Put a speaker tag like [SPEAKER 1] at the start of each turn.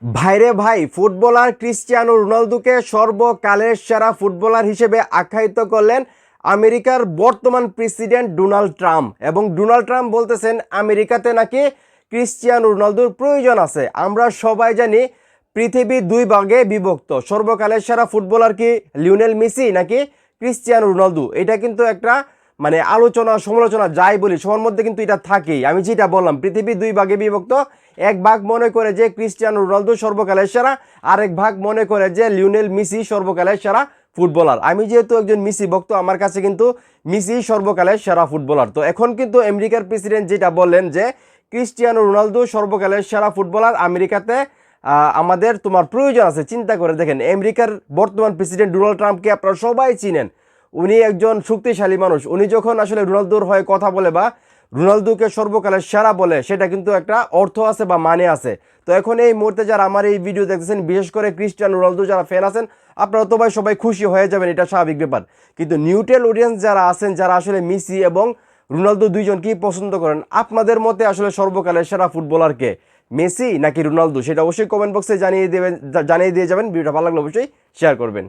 [SPEAKER 1] ভাইরে ভাই, footballer Cristiano রোনালদোকে সর্বকালের সেরা ফুটবলার হিসেবে আখ্যায়িত করলেন আমেরিকার বর্তমান প্রেসিডেন্ট ডোনাল্ড ট্রাম্প। এবং ডোনাল্ড ট্রাম্প বলতেছেন আমেরিকাতে নাকি ক্রিস্টিয়ানো রোনালদোর প্রয়োজন আছে। আমরা সবাই জানি পৃথিবী দুই ভাগে বিভক্ত, সর্বকালের সেরা ফুটবলার কি লিওনেল মেসি নাকি ক্রিস্টিয়ানো রোনালদো। এটা কিন্তু একটা আলোচনা সমালোচনা যাই বলি সবার মধ্যে কিন্তু এটা থাকেই। আমি যেটা বললাম পৃথিবী দুই ভাগে বিভক্ত, এক ভাগ মনে করে যে ক্রিস্টিয়ানো রোনালদো সর্বকালের সেরা, আরেক ভাগ মনে করে যে লিওনেল মেসি সর্বকালের সেরা ফুটবলার। আমি যেহেতু একজন মেসি ভক্ত, আমার কাছে কিন্তু মেসি সর্বকালের সেরা ফুটবলার। তো এখন কিন্তু আমেরিকার প্রেসিডেন্ট যেটা বললেন যে ক্রিস্টিয়ানো রোনালদো সর্বকালের সেরা ফুটবলার, আমেরিকাতে আমাদের তোমার প্রয়োজন আছে। চিন্তা করে দেখেন, আমেরিকার বর্তমান প্রেসিডেন্ট ডোনাল্ড ট্রাম্পকে আপনারা সবাই চিনেন। উনি একজন শক্তিশালী মানুষ। উনি যখন আসলে রোনালদোর হয়ে কথা বলে বা রোনালদোকে সর্বকালের সেরা বলে, সেটা কিন্তু একটা অর্থ আছে বা মানে আছে। তো এখন এই মুহূর্তে যারা আমার এই ভিডিও দেখতেছেন, বিশেষ করে ক্রিস্টিয়ানো রোনালদো যারা ফ্যান আছেন, আপনারা তো ভাই সবাই খুশি হয়ে যাবেন, এটা স্বাভাবিক ব্যাপার। কিন্তু নিউট্রাল অডিয়েন্স যারা আছেন, যারা আসলে মেসি এবং রোনালদো দুইজনকেই পছন্দ করেন, আপনাদের মতে আসলে সর্বকালের সেরা ফুটবলার কে, মেসি নাকি রোনালদো? সেটা অবশ্যই কমেন্ট বক্সে জানিয়ে দিয়ে যাবেন। ভিডিওটা ভালো লাগলে অবশ্যই শেয়ার করবেন।